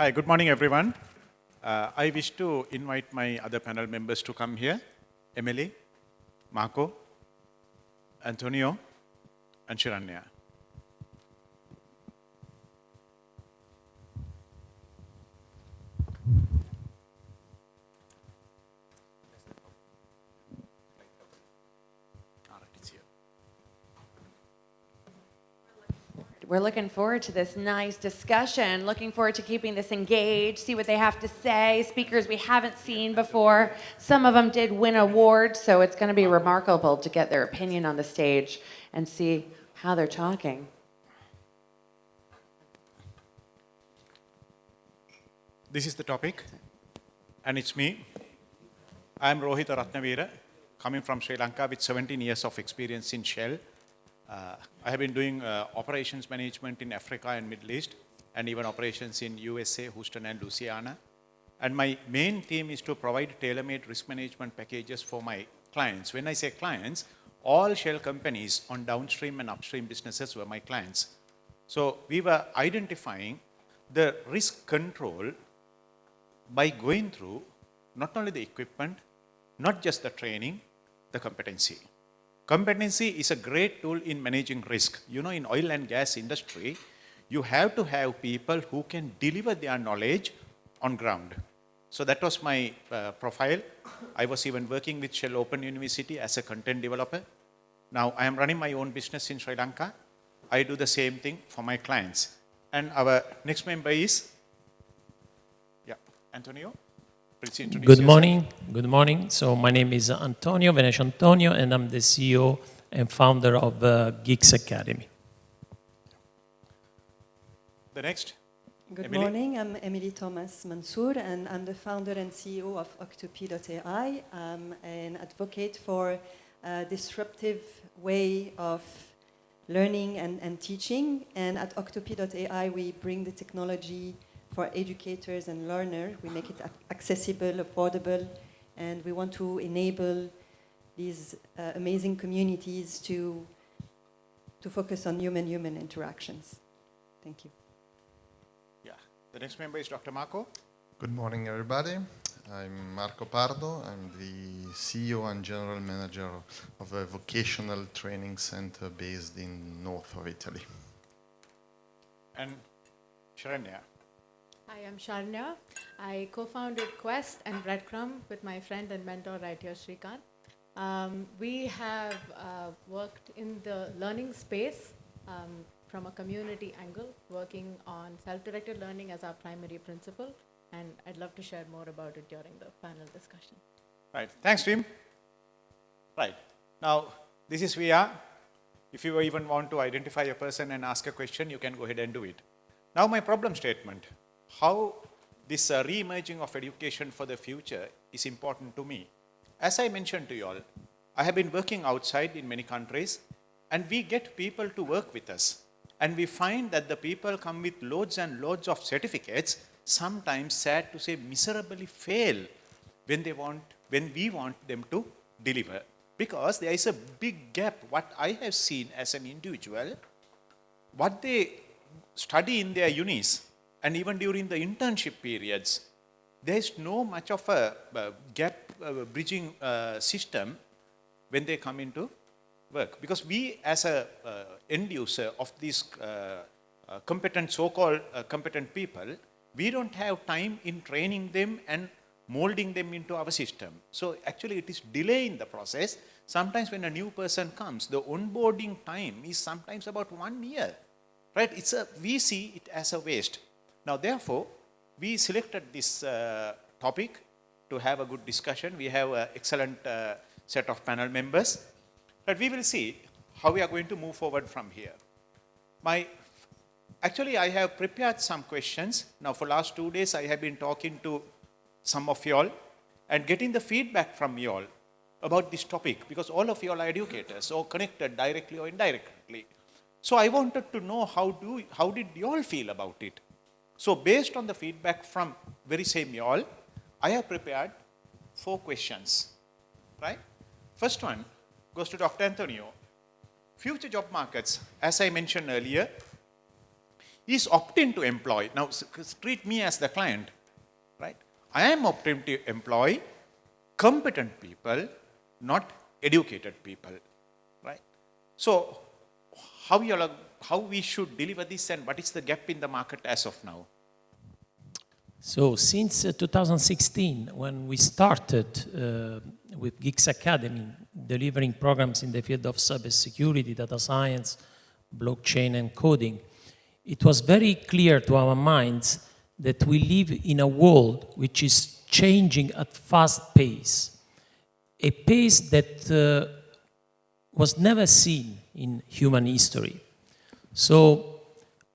Hi, good morning, everyone. I wish to invite my other panel members to come here. Emily, Marco, Antonio, and Shiranya. We're looking forward to this nice discussion, looking forward to keeping this engaged, see what they have to say, speakers we haven't seen before. Some of them did win awards, so it's going to be remarkable to get their opinion on the stage and see how they're talking. This is the topic, and it's me. I'm Rohita Ratnavira, coming from Sri Lanka with 17 years of experience in Shell. I have been doing operations management in Africa and Middle East, and even operations in USA, Houston and Louisiana. And my main theme is to provide tailor-made risk management packages for my clients. When I say clients, all Shell companies on downstream and upstream businesses were my clients. So we were identifying the risk control by going through not only the equipment, not just the training, the competency. Competency is a great tool in managing risk. You know, in oil and gas industry, you have to have people who can deliver their knowledge on ground. So that was my profile. I was even working with Shell Open University as a content developer. Now I am running my own business in Sri Lanka. I do the same thing for my clients. And our next member is, Antonio. Please introduce Good yourself. morning. Good morning. So my name is Antonio, Venecio Antonio, and I'm the CEO and founder of Geeks Academy. The next. Good Emily. morning, I'm Emily Thomas Mansour, and I'm the founder and CEO of Octopi.ai. I'm an advocate for a disruptive way of learning and teaching. And at Octopi.ai, we bring the technology for educators and learners. We make it accessible, affordable, and we want to enable these amazing communities to focus on human-human interactions. Thank you. Yeah. The next member is Dr. Marco. Good morning, everybody. I'm Marco Pardo. I'm the CEO and General Manager of a vocational training center based in north of Italy. And Shiranya. Hi, I'm Sharnya. I co-founded Quest and Breadcrumb with my friend and mentor right here, Srikanth. We have worked in the learning space from a community angle, working on self-directed learning as our primary principle, and I'd love to share more about it during the panel discussion. Right. Thanks, Tim. Right. Now, this is VR. If you even want to identify a person and ask a question, you can go ahead and do it. Now, my problem statement. How this re-emerging of education for the future is important to me. As I mentioned to you all, I have been working outside in many countries, and we get people to work with us. And we find that the people come with loads and loads of certificates, sometimes sad to say miserably fail when we want them to deliver. Because there is a big gap. What I have seen as an individual, what they study in their unis, and even during the internship periods, there is no much of a gap bridging system when they come into work. Because we, as a end user of these competent, so-called competent people, we don't have time in training them and molding them into our system. So actually it is delaying the process. Sometimes when a new person comes, the onboarding time is sometimes about 1 year. Right? We see it as a waste. Now, therefore, we selected this topic to have a good discussion. We have an excellent set of panel members. But we will see how we are going to move forward from here. Actually, I have prepared some questions. Now, for last 2 days, I have been talking to some of you all and getting the feedback from you all about this topic, because all of you all are educators or connected directly or indirectly. So I wanted to know how did you all feel about it? So based on the feedback from very same you all, I have prepared 4 questions, right? First one goes to Dr. Antonio. Future job markets, as I mentioned earlier, is opting to employ. Now, treat me as the client, right? I am opting to employ competent people, not educated people, right? So, how we should deliver this, and what is the gap in the market as of now? So since 2016, when we started with Geeks Academy, delivering programs in the field of cybersecurity, data science, blockchain, and coding, it was very clear to our minds that we live in a world which is changing at fast pace, a pace that was never seen in human history. So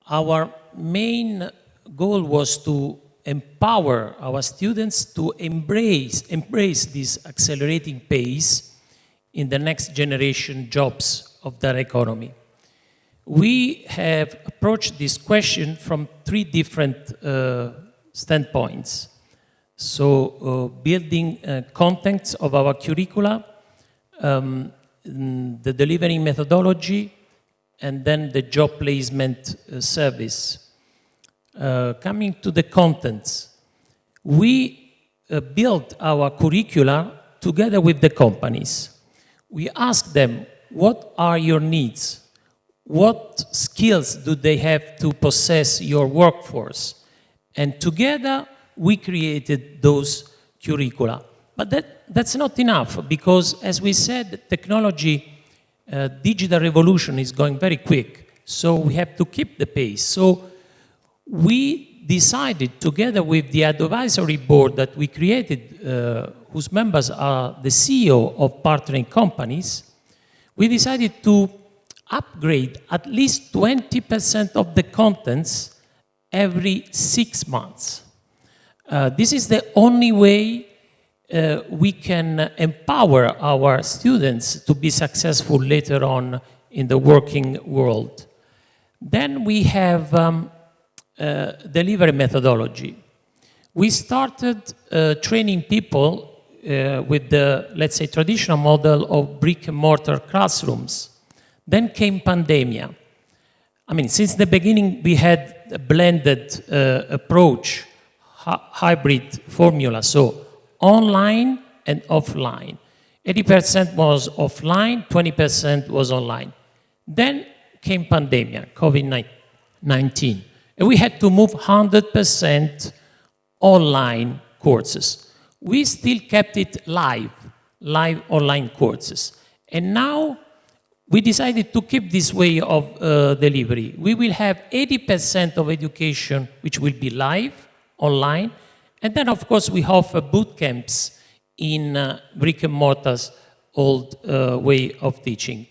our main goal was to empower our students to embrace this accelerating pace in the next generation jobs of their economy. We have approached this question from three different standpoints. So building contents of our curricula, the delivery methodology, and then the job placement service. Coming to the contents, we built our curricula together with the companies. We asked them, what are your needs? What skills do they have to possess your workforce? And together, we created those curricula. But that's not enough, because as we said, technology, digital revolution is going very quick. So we have to keep the pace. So we decided, together with the advisory board that we created, whose members are the CEO of partnering companies, we decided to upgrade at least 20% of the contents every 6 months. This is the only way we can empower our students to be successful later on in the working world. Then we have delivery methodology. We started training people with the, let's say, traditional model of brick and mortar classrooms. Then came pandemia. I mean, since the beginning, we had a blended approach, hybrid formula, so online and offline. 80% was offline, 20% was online. Then came pandemia, COVID-19. And we had to move 100% online courses. We still kept it live online courses. And now we decided to keep this way of delivery. We will have 80% of education which will be live, online, and then of course we offer boot camps in brick and mortar's old way of teaching.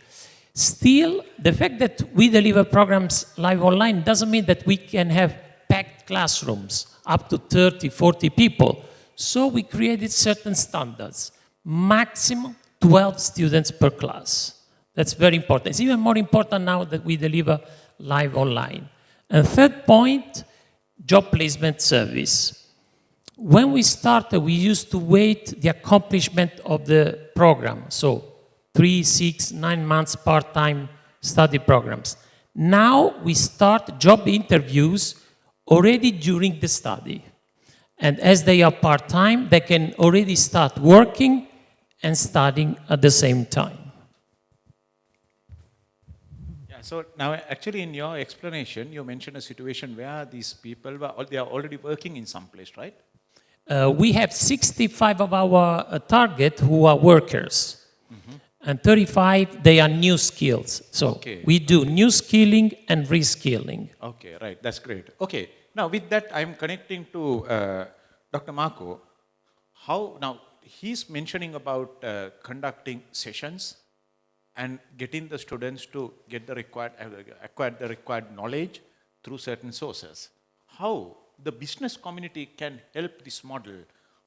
Still, the fact that we deliver programs live online doesn't mean that we can have packed classrooms, up to 30, 40 people. So we created certain standards, maximum 12 students per class. That's very important. It's even more important now that we deliver live online. And third point, job placement service. When we started, we used to wait the accomplishment of the program. So 3, 6, 9 months part-time study programs. Now we start job interviews already during the study. And as they are part-time, they can already start working and studying at the same time. Yeah, so now actually in your explanation, you mentioned a situation where these people, they are already working in some place, right? We have 65 of our target who are workers. And 35, they are new skills. So we do new skilling and reskilling. Okay, right. That's great. Okay. Now, with that, I'm connecting to Dr. Marco. How now he's mentioning about conducting sessions and getting the students to get the acquire the required knowledge through certain sources. How the business community can help this model?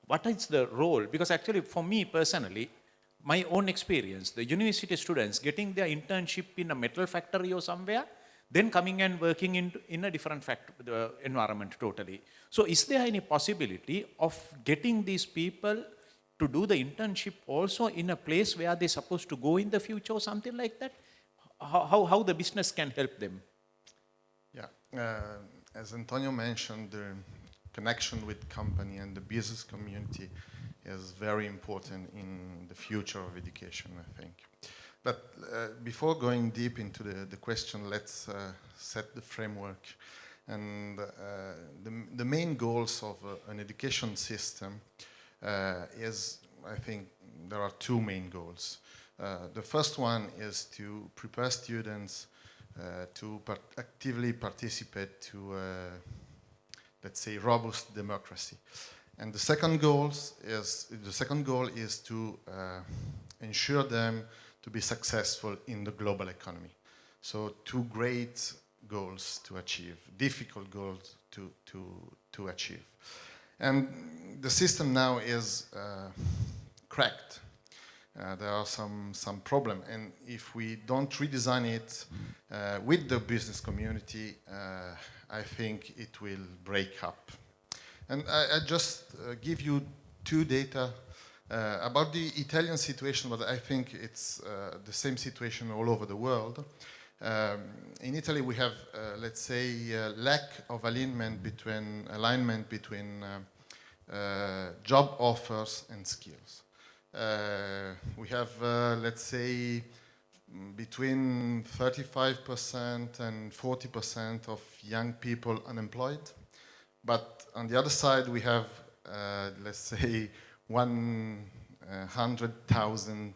What is the role? Because actually, for me personally, my own experience, the university students getting their internship in a metal factory or somewhere, then coming and working in a different environment totally. So is there any possibility of getting these people to do the internship also in a place where they're supposed to go in the future or something like that? How the business can help them? Yeah. as Antonio mentioned, the connection with company and the business community is very important in the future of education, I think. But before going deep into the question, let's set the framework. And the main goals of an education system is, I think, there are two main goals. The first one is to prepare students to actively participate to, let's say, robust democracy. And the second goal is to ensure them to be successful in the global economy. So two great goals to achieve, difficult goals to achieve. And the system now is cracked. There are some problem, and if we don't redesign it with the business community, I think it will break up. And I just give you two data about the Italian situation, but I think it's the same situation all over the world. In Italy, we have, let's say, lack of alignment between job offers and skills. We have, let's say, between 35% and 40% of young people unemployed. But on the other side, we have, let's say, 100,000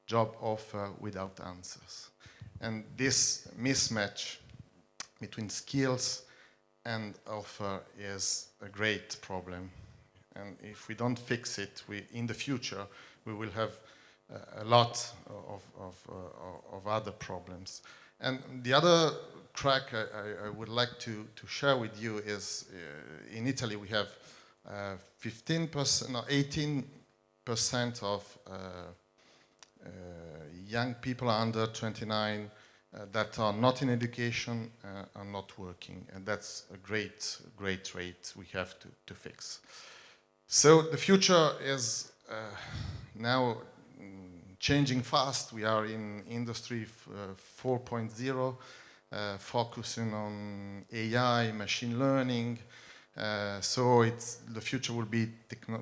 job offer without answers. And this mismatch between skills and offer is a great problem. And if we don't fix it, in the future, we will have a lot of other problems. And the other track I would like to share with you is in Italy we have 18% of young people under 29 that are not in education are not working, and that's a great rate we have to fix. So the future is now changing fast. We are in industry 4.0, focusing on AI, machine learning. So the future will be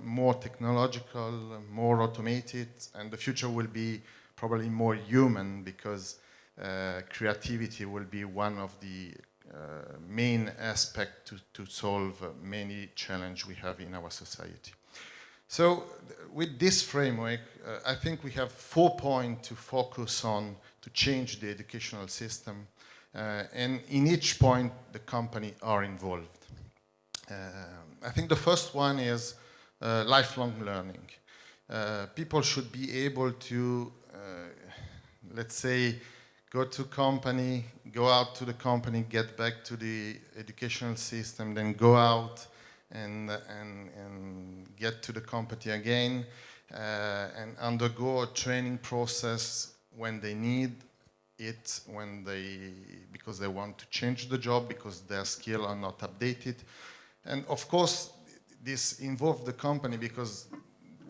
more technological, more automated, and the future will be probably more human, because creativity will be one of the main aspects to solve many challenges we have in our society. So with this framework, I think we have 4 points to focus on to change the educational system, and in each point the company are involved. I think the first one is lifelong learning. People should be able to, let's say, go to company, go out to the company, get back to the educational system, then go out and get to the company again, and undergo a training process when they need it, because they want to change the job, because their skills are not updated. And of course, this involves the company, because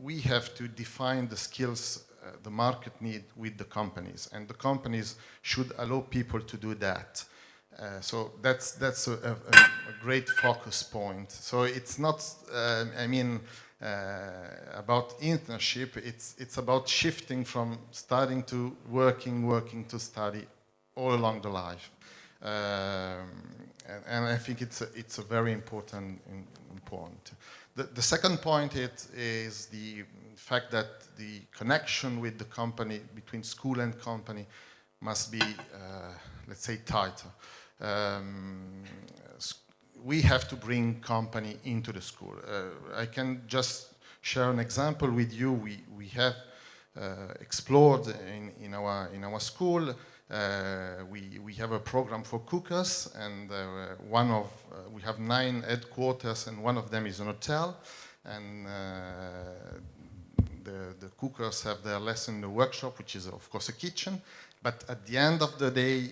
we have to define the skills the market need with the companies, and the companies should allow people to do that. So that's a great focus point. So it's not, about internship. It's about shifting from studying to working to study all along the life. And I think it's a very important point. The second point is the fact that the connection with the company, between school and company, must be, let's say, tighter. We have to bring company into the school. I can just share an example with you. We have explored in our school. We have a program for cookers, and we have 9 headquarters, and one of them is an hotel, and the cookers have their lesson in the workshop, which is of course a kitchen, but at the end of the day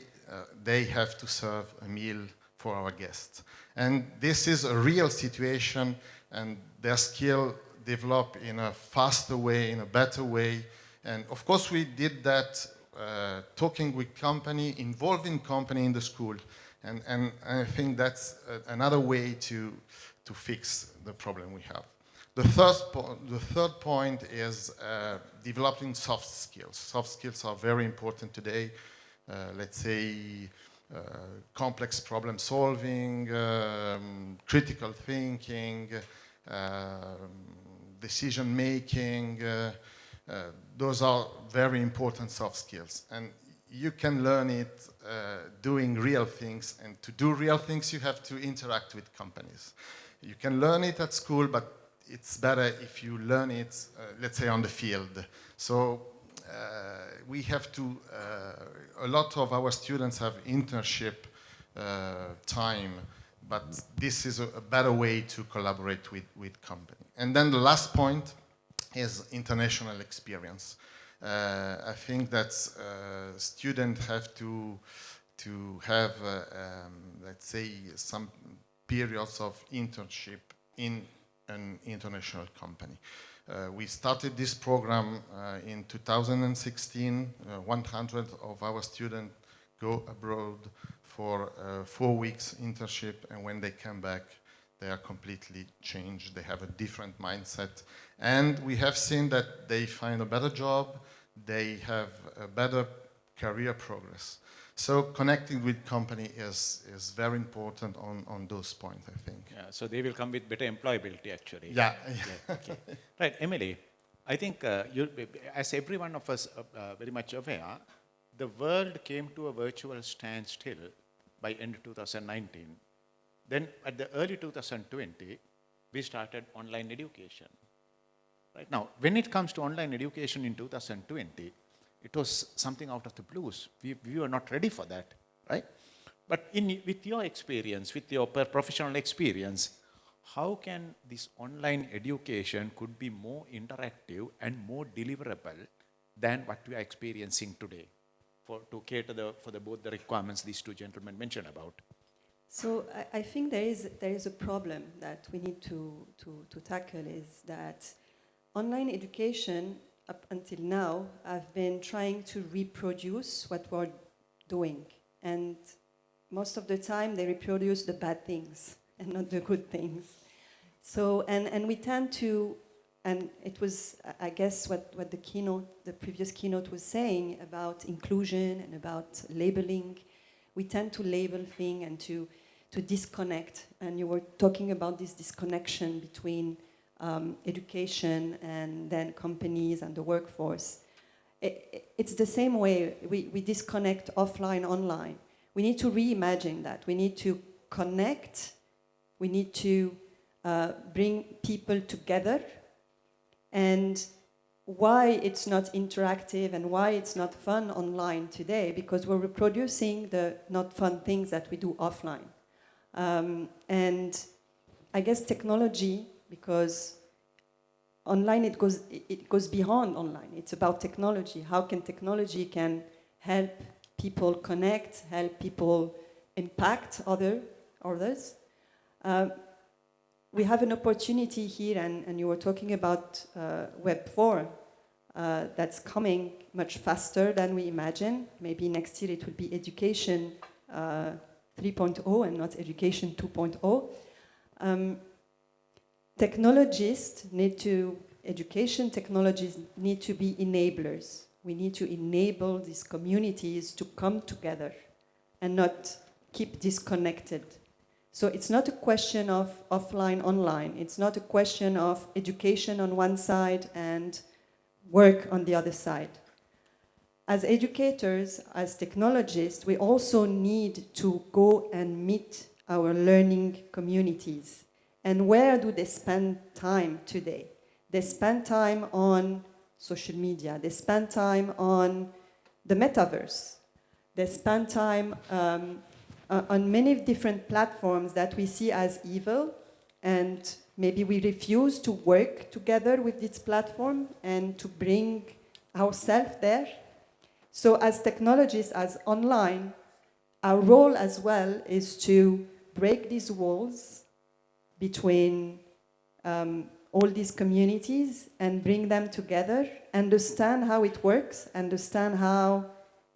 they have to serve a meal for our guests, and this is a real situation, and their skill develop in a faster way, in a better way. And of course we did that talking with company, involving company in the school, And I think that's another way to fix the problem we have. The third point is developing soft skills. Soft skills are very important today. Let's say complex problem solving, critical thinking, decision making. Those are very important soft skills. And you can learn it doing real things. And to do real things, you have to interact with companies. You can learn it at school, but it's better if you learn it, let's say, on the field. So we have to, a lot of our students have internship time, but this is a better way to collaborate with company. And then the last point is international experience. I think that students have to have, let's say, some periods of internship in an international company. We started this program in 2016. 100 of our students go abroad for 4 weeks internship, and when they come back, they are completely changed. They have a different mindset. And we have seen that they find a better job, they have a better career progress. So connecting with company is very important on those points, I think. Yeah, so they will come with better employability, actually. Yeah. Okay. Right, Emily, I think as every one of us very much aware, the world came to a virtual standstill by end 2019. Then at the early 2020, we started online education. Right now, when it comes to online education in 2020, it was something out of the blues. We were not ready for that, right? But with your experience, with your professional experience, how can this online education could be more interactive and more deliverable than what we are experiencing today to cater for both the requirements these two gentlemen mentioned about? So I think there is a problem that we need to tackle, is that online education up until now I've been trying to reproduce what we're doing, and most of the time they reproduce the bad things and not the good things. So and we tend to, and it was I guess what the previous keynote was saying about inclusion and about labeling. We tend to label things and to disconnect, and you were talking about this disconnection between education and then companies and the workforce. It's the same way we disconnect offline, online. We need to reimagine that. We need to connect. We need to bring people together. And why it's not interactive and why it's not fun online today, because we're reproducing the not fun things that we do offline. And I guess technology, because online it goes beyond online. It's about technology. How can technology help people connect, help people impact others? We have an opportunity here, and you were talking about Web 4 that's coming much faster than we imagine. Maybe next year it will be education 3.0 and not education 2.0. Education technologies need to be enablers. We need to enable these communities to come together and not keep disconnected. So it's not a question of offline, online. It's not a question of education on one side and work on the other side. As educators, as technologists, we also need to go and meet our learning communities. And where do they spend time today? They spend time on social media. They spend time on the metaverse. They spend time on many different platforms that we see as evil, and maybe we refuse to work together with this platform and to bring ourselves there. So as technologists, as online, our role as well is to break these walls between all these communities and bring them together, understand how it works, understand how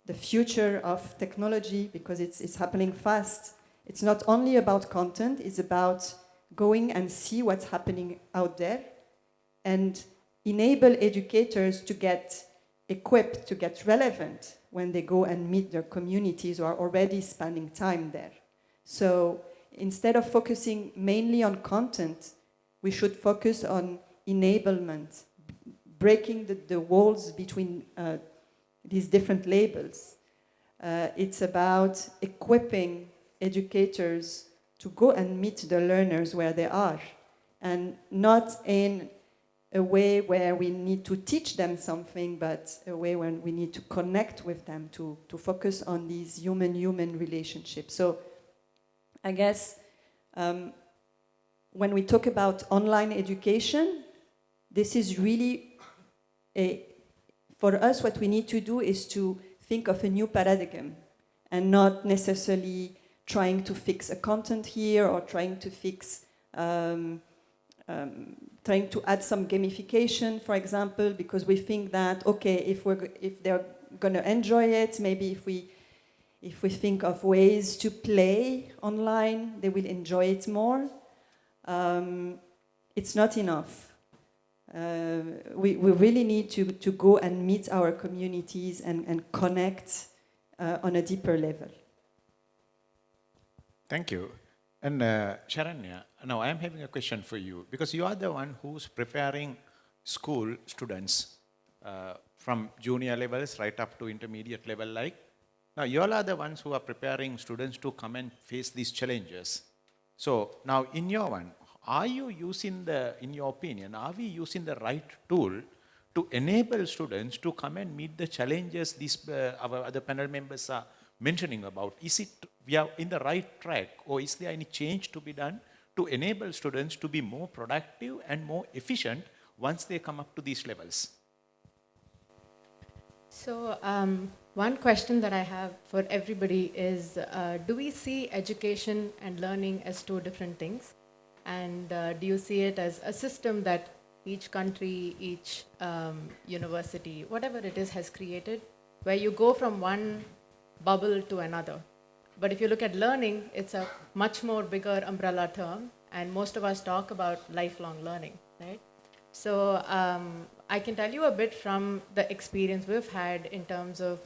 the future of technology, because it's happening fast, It's not only about content, it's about going and see what's happening out there and enable educators to get equipped, to get relevant when they go and meet their communities who are already spending time there. So instead of focusing mainly on content, we should focus on enablement, breaking the walls between these different labels. It's about equipping educators to go and meet the learners where they are, and not in a way where we need to teach them something, but a way when we need to connect with them, to focus on these human-human relationships. So I guess when we talk about online education, this is really for us, what we need to do is to think of a new paradigm and not necessarily trying to fix a content here or trying to fix, trying to add some gamification, for example, because we think that, okay, if they're going to enjoy it, maybe if we think of ways to play online, they will enjoy it more. It's not enough. We really need to go and meet our communities and connect on a deeper level. Thank you. And Sharanya, now I am having a question for you, because you are the one who's preparing school students from junior levels right up to intermediate level like. Now you all are the ones who are preparing students to come and face these challenges. So now in your one, are you using in your opinion, are we using the right tool to enable students to come and meet the challenges these our other panel members are mentioning about? Is it we are in the right track, or is there any change to be done to enable students to be more productive and more efficient once they come up to these levels? So one question that I have for everybody is, do we see education and learning as two different things? And do you see it as a system that each country, each university, whatever it is, has created, where you go from one bubble to another? But if you look at learning, it's a much more bigger umbrella term, and most of us talk about lifelong learning, right? So I can tell you a bit from the experience we've had in terms of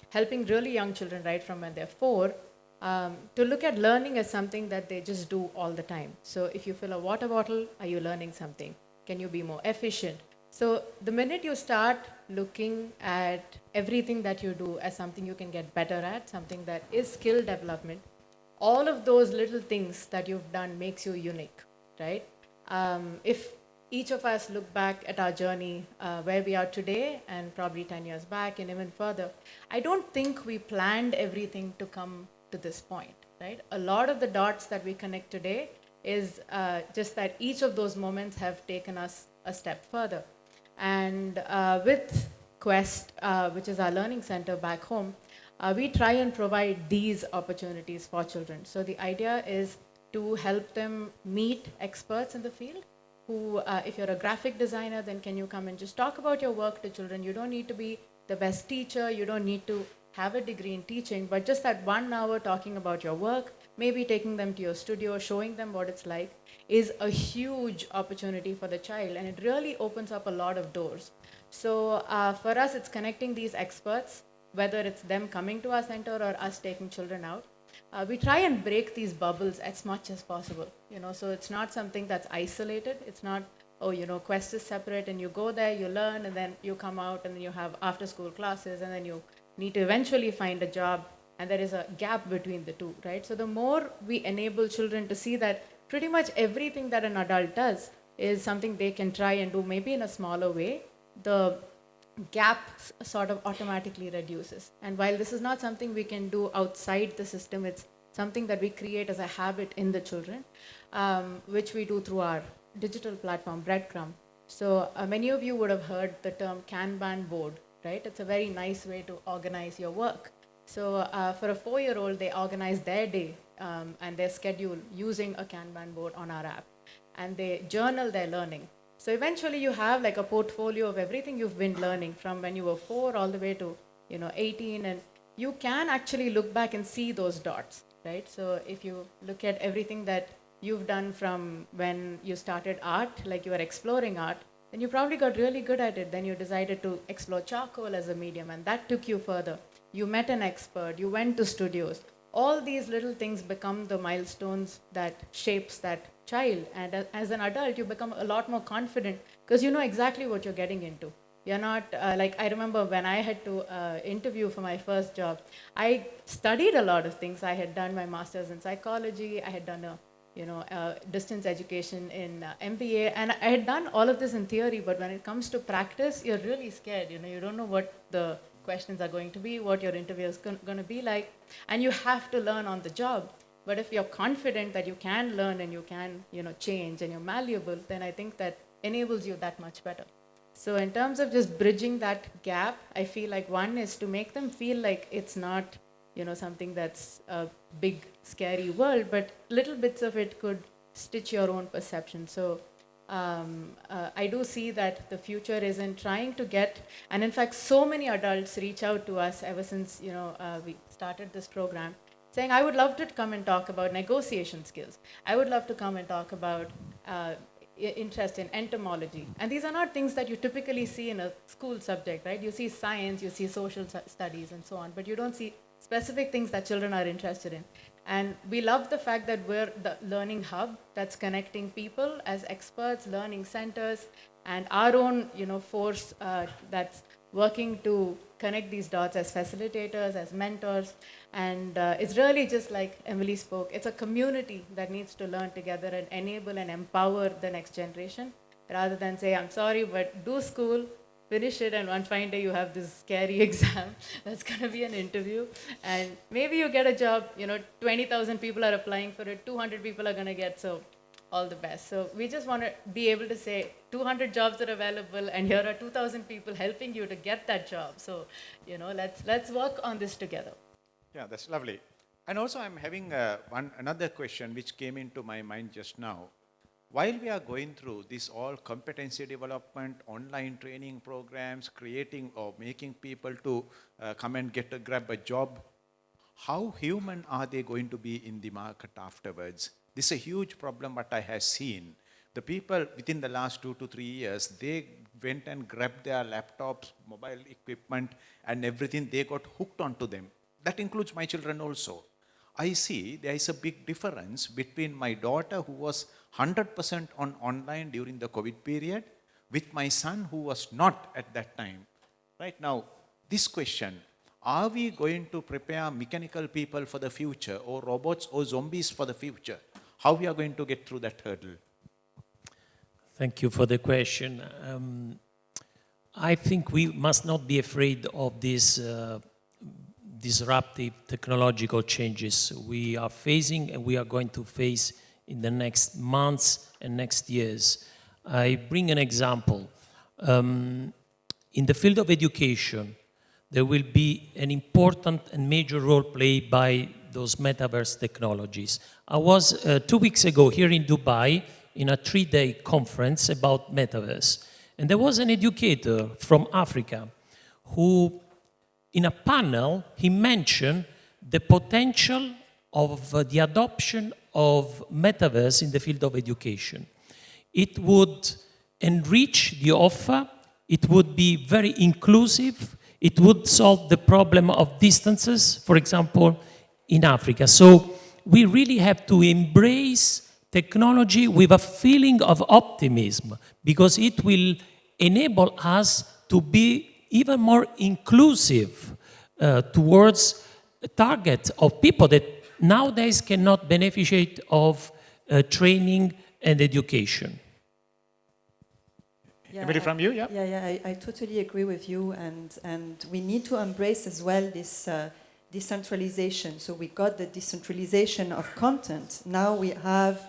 helping really young children right from when they're 4, to look at learning as something that they just do all the time. So if you fill a water bottle, are you learning something? Can you be more efficient? So the minute you start looking at everything that you do as something you can get better at, something that is skill development, all of those little things that you've done makes you unique, right? If each of us look back at our journey, where we are today and probably 10 years back and even further, I don't think we planned everything to come to this point, right? A lot of the dots that we connect today is just that each of those moments have taken us a step further. And with Quest, which is our learning center back home, we try and provide these opportunities for children. So the idea is to help them meet experts in the field who, if you're a graphic designer, then can you come and just talk about your work to children? You don't need to be the best teacher. You don't need to have a degree in teaching, but just that 1 hour talking about your work, maybe taking them to your studio, showing them what it's like, is a huge opportunity for the child, and it really opens up a lot of doors. So for us, it's connecting these experts, whether it's them coming to our center or us taking children out. We try and break these bubbles as much as possible, so it's not something that's isolated. It's not, Quest is separate and you go there, you learn, and then you come out and then you have after school classes, and then you need to eventually find a job, and there is a gap between the two, right? So the more we enable children to see that pretty much everything that an adult does is something they can try and do maybe in a smaller way, the gap sort of automatically reduces. And while this is not something we can do outside the system, it's something that we create as a habit in the children, which we do through our digital platform, Breadcrumb. So many of you would have heard the term Kanban board, right? It's a very nice way to organize your work. So for a 4-year-old, they organize their day and their schedule using a Kanban board on our app, and they journal their learning. So eventually you have like a portfolio of everything you've been learning from when you were 4 all the way to 18, and you can actually look back and see those dots, right? So if you look at everything that you've done from when you started art, like you were exploring art, then you probably got really good at it. Then you decided to explore charcoal as a medium, and that took you further. You met an expert, you went to studios. All these little things become the milestones that shapes that child. And as an adult, you become a lot more confident because you know exactly what you're getting into. You're not, like, I remember when I had to interview for my first job, I studied a lot of things. I had done my master's in psychology, I had done distance education in MBA, and I had done all of this in theory, but when it comes to practice, you're really scared. You don't know what the questions are going to be, what your interview is going to be like, and you have to learn on the job. But if you're confident that you can learn and you can, change and you're malleable, then I think that enables you that much better. So in terms of just bridging that gap, I feel like one is to make them feel like it's not, something that's a big, scary world, but little bits of it could stitch your own perception. So I do see that the future is in trying to get, and in fact, so many adults reach out to us ever since, we started this program, saying, I would love to come and talk about negotiation skills. I would love to come and talk about interest in entomology. And these are not things that you typically see in a school subject, right? You see science, you see social studies and so on, but you don't see specific things that children are interested in. And we love the fact that we're the learning hub that's connecting people as experts, learning centers, and our own, force that's working to connect these dots as facilitators, as mentors. And it's really just like Emily spoke, it's a community that needs to learn together and enable and empower the next generation, rather than say, I'm sorry, but do school, finish it, and one fine day you have this scary exam that's going to be an interview, and maybe you get a job, 20,000 people are applying for it, 200 people are going to get, so all the best. So we just want to be able to say 200 jobs are available, and here are 2,000 people helping you to get that job. So, let's work on this together. Yeah, that's lovely. And also I'm having another question which came into my mind just now. While we are going through this all competency development, online training programs, creating or making people to come and grab a job, how human are they going to be in the market afterwards? This is a huge problem what I have seen. The people within the last 2 to 3 years, they went and grabbed their laptops, mobile equipment, and everything, they got hooked onto them. That includes my children also. I see there is a big difference between my daughter who was 100% on online during the COVID period with my son who was not at that time. Right now, this question, are we going to prepare mechanical people for the future or robots or zombies for the future? How we are going to get through that hurdle? Thank you for the question. I think we must not be afraid of these disruptive technological changes we are facing and we are going to face in the next months and next years. I bring an example. In the field of education, there will be an important and major role played by those metaverse technologies. I was 2 weeks ago here in Dubai in a 3-day conference about metaverse. And there was an educator from Africa who, in a panel, he mentioned the potential of the adoption of metaverse in the field of education. It would enrich the offer, it would be very inclusive, it would solve the problem of distances, for example, in Africa. So we really have to embrace technology with a feeling of optimism because it will enable us to be even more inclusive towards a target of people that nowadays cannot beneficiate of training and education. Yeah, Anybody from you? Yeah. I totally agree with you, and we need to embrace as well this decentralization. So we got the decentralization of content. Now we have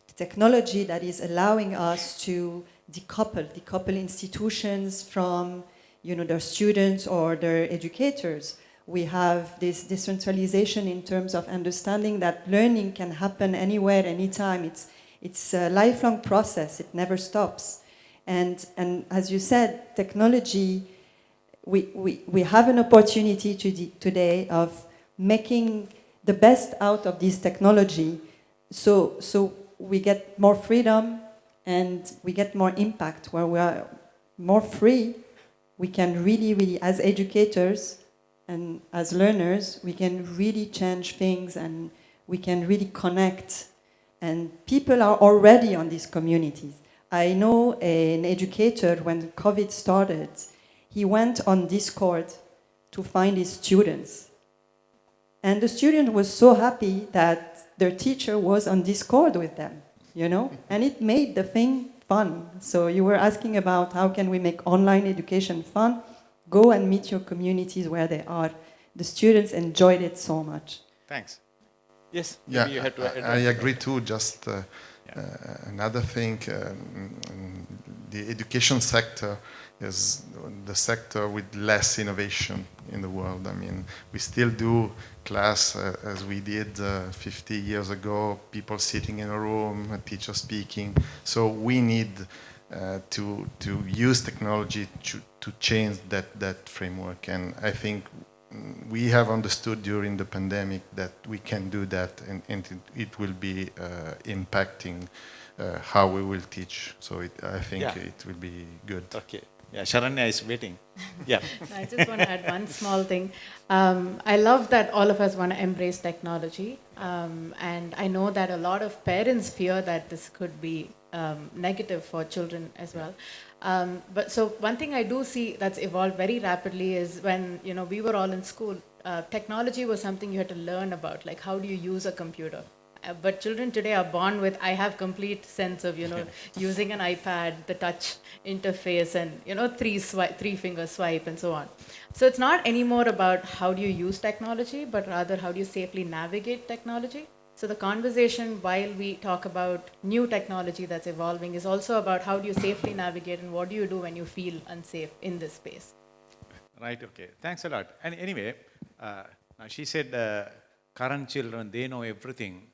the technology that is allowing us to decouple institutions from their students or their educators. We have this decentralization in terms of understanding that learning can happen anywhere, anytime. It's a lifelong process. It never stops. And as you said, technology, we have an opportunity today of making the best out of this technology, so we get more freedom and we get more impact. Where we are more free, we can really, as educators and as learners, we can really change things and we can really connect. And people are already on these communities. I know an educator, when COVID started, he went on Discord to find his students. And the student was so happy that their teacher was on Discord with them, you know? And it made the thing fun. So you were asking about how can we make online education fun? Go and meet your communities where they are. The students enjoyed it so much. Thanks. Yes, Yeah, maybe you had to add I that. agree too. Just another thing, the education sector is the sector with less innovation in the world. I mean, we still do class as we did 50 years ago, people sitting in a room, a teacher speaking. So we need to use technology to change that framework. And I think we have understood during the pandemic that we can do that, and it will be impacting how we will teach. So I think it will be good. Okay. Yeah, Sharanya is waiting. Yeah. I just want to add one small thing. I love that all of us want to embrace technology. And I know that a lot of parents fear that this could be negative for children as well. But so one thing I do see that's evolved very rapidly is when, you know, we were all in school, technology was something you had to learn about, like how do you use a computer? But children today are born with, I have complete sense of, you know, using an iPad, the touch interface and, you know, three finger swipe and so on. So it's not anymore about how do you use technology, but rather how do you safely navigate technology. So the conversation while we talk about new technology that's evolving is also about how do you safely navigate and what do you do when you feel unsafe in this space. Right, okay. Thanks a lot. And anyway, now she said current children, they know everything.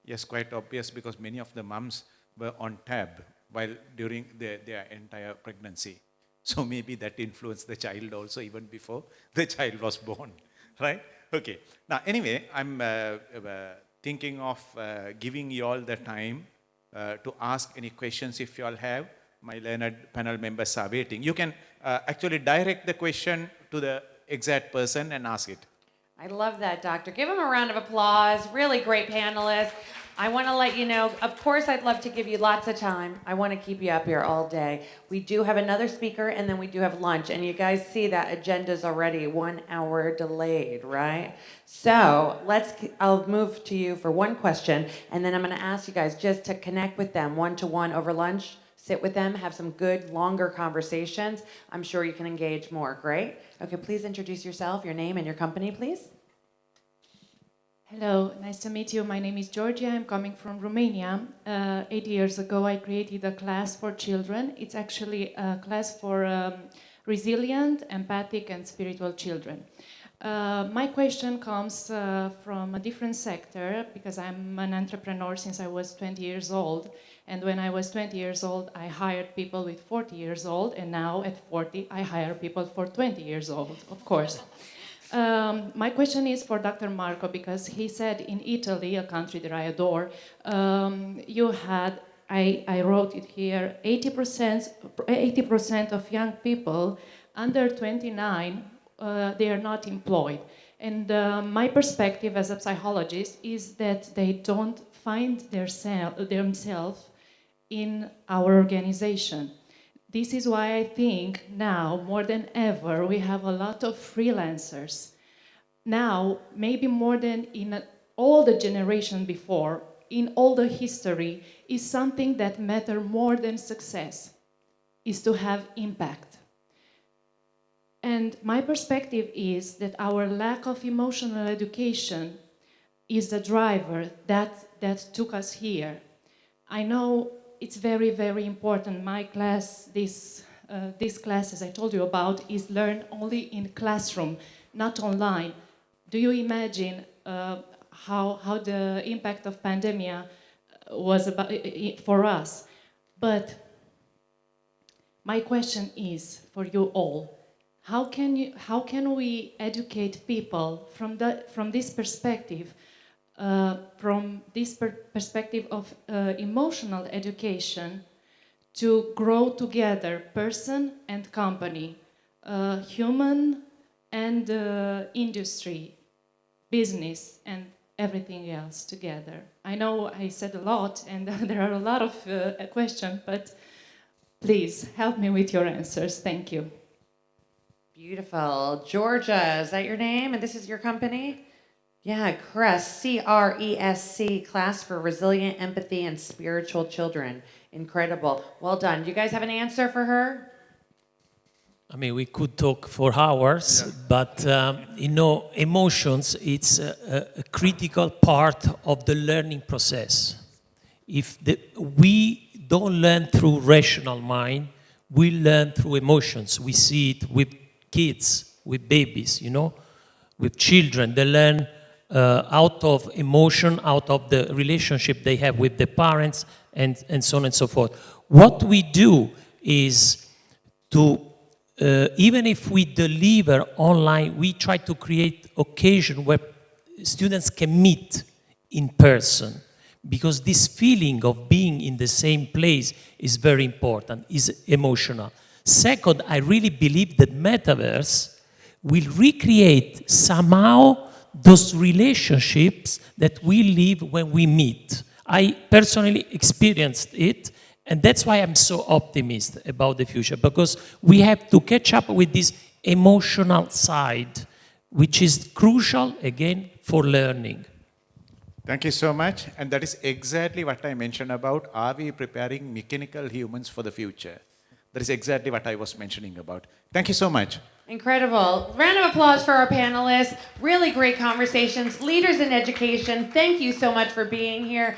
Yes, quite obvious because many of the mums were on tab while during their entire pregnancy. So maybe that influenced the child also even before the child was born, right? Okay. Now, anyway, I'm thinking of giving you all the time to ask any questions if you all have. My learned panel members are waiting. You can actually direct the question to the exact person and ask it. I love that, Doctor. Give him a round of applause. Really great panelists. I want to let you know, of course, I'd love to give you lots of time. I want to keep you up here all day. We do have another speaker, and then we do have lunch. And you guys see that agenda's already 1 hour delayed, right? So I'll move to you for one question, and then I'm going to ask you guys just to connect with them one-to-one over lunch. Sit with them, have some good, longer conversations. I'm sure you can engage more. Great. Okay, please introduce yourself, your name, and your company, please. Hello, nice to meet you. My name is Georgia. I'm coming from Romania. 8 years ago, I created a class for children. It's actually a class for resilient, empathic, and spiritual children. My question comes from a different sector because I'm an entrepreneur since I was 20 years old. And when I was 20 years old, I hired people with 40 years old. And now at 40, I hire people for 20 years old, of course. My question is for Dr. Marco, because he said in Italy, a country that I adore, you had, I wrote it here, 80% of young people under 29, they are not employed. And my perspective as a psychologist is that they don't find themselves in our organization. This is why I think now, more than ever, we have a lot of freelancers. Now, maybe more than in all the generation before, in all the history, is something that matters more than success, is to have impact. And my perspective is that our lack of emotional education is the driver that took us here. I know it's very, very important. My class, this class, as I told you about, is learned only in classroom, not online. Do you imagine how the impact of pandemic was for us? But my question is for you all: how can we educate people from this perspective? from this perspective of emotional education to grow together, person and company, human and industry, business, and everything else together. I know I said a lot, and there are a lot of questions, but please help me with your answers. Thank you. Beautiful. Georgia, is that your name? And this is your company? Yeah, CRESC, C-R-E-S-C, Class for Resilient Empathy and Spiritual Children. Incredible. Well done. Do you guys have an answer for her? I mean, we could talk for hours, but emotions, it's a critical part of the learning process. If we don't learn through rational mind, we learn through emotions. We see it with kids, with babies, with children. They learn out of emotion, out of the relationship they have with the parents, and so on and so forth. What we do is to even if we deliver online, we try to create occasion where students can meet in person, because this feeling of being in the same place is very important, is emotional. Second, I really believe that metaverse will recreate somehow those relationships that we live when we meet. I personally experienced it, and that's why I'm so optimistic about the future, because we have to catch up with this emotional side, which is crucial, again, for learning. Thank you so much. And that is exactly what I mentioned about, are we preparing mechanical humans for the future? That is exactly what I was mentioning about. Thank you so much. Incredible. Round of applause for our panelists. Really great conversations. Leaders in education, thank you so much for being here.